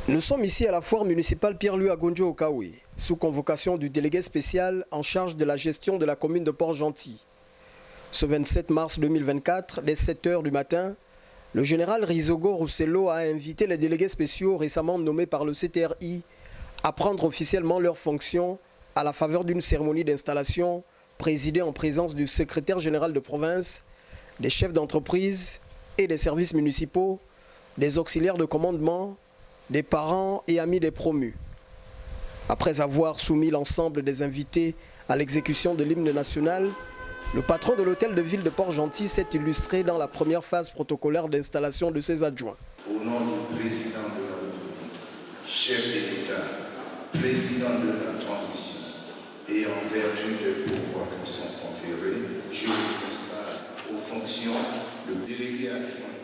Nous sommes ici à la foire municipale Pierre-Louis Agonjo au Kaoui, sous convocation du délégué spécial en charge de la gestion de la commune de Port-Gentil. Ce 27 mars 2024, dès 7 h du matin, le général Rizogo Roussello a invité les délégués spéciaux récemment nommés par le CTRI à prendre officiellement leurs fonctions à la faveur d'une cérémonie d'installation présidée en présence du secrétaire général de province, des chefs d'entreprise et des services municipaux, des auxiliaires de commandement, des parents et amis des promus. Après avoir soumis l'ensemble des invités à l'exécution de l'hymne national, le patron de l'hôtel de ville de Port-Gentil s'est illustré dans la première phase protocolaire d'installation de ses adjoints. Au nom du président de la République, chef de l'État, président de la transition, et en vertu des pouvoirs qui sont conférés, je vous installe aux fonctions de délégué adjoint.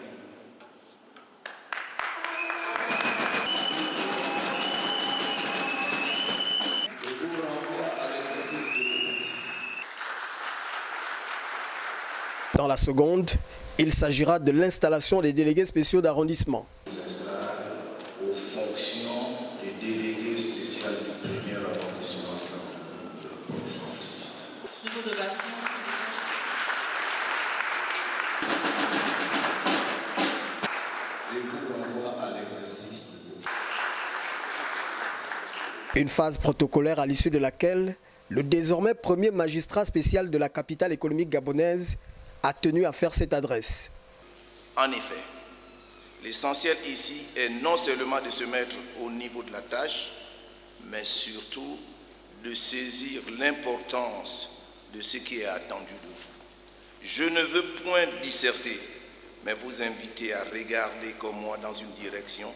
Dans la seconde, il s'agira de l'installation des délégués spéciaux d'arrondissement. Je vous installe aux fonctions des délégués spéciaux du premier arrondissement de la commune de Port-Gentil. Sur vos ovations, Et vous renvoie à l'exercice de vos... Une phase protocolaire à l'issue de laquelle le désormais premier magistrat spécial de la capitale économique gabonaise a tenu à faire cette adresse. En effet, l'essentiel ici est non seulement de se mettre au niveau de la tâche, mais surtout de saisir l'importance de ce qui est attendu de vous. Je ne veux point disserter, mais vous inviter à regarder comme moi dans une direction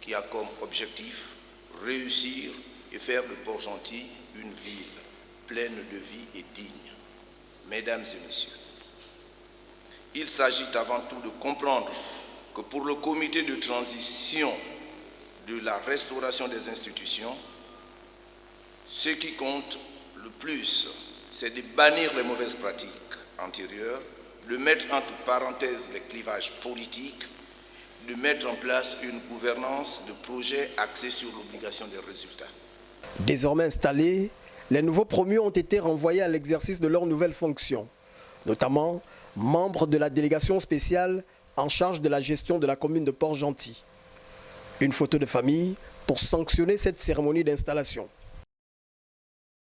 qui a comme objectif réussir et faire de Port-Gentil une ville pleine de vie et digne. Mesdames et messieurs, il s'agit avant tout de comprendre que pour le comité de transition de la restauration des institutions, ce qui compte le plus, c'est de bannir les mauvaises pratiques antérieures, de mettre entre parenthèses les clivages politiques, de mettre en place une gouvernance de projets axée sur l'obligation des résultats. Désormais installés, les nouveaux promus ont été renvoyés à l'exercice de leurs nouvelles fonctions, notamment membres de la délégation spéciale en charge de la gestion de la commune de Port-Gentil. Une photo de famille pour sanctionner cette cérémonie d'installation.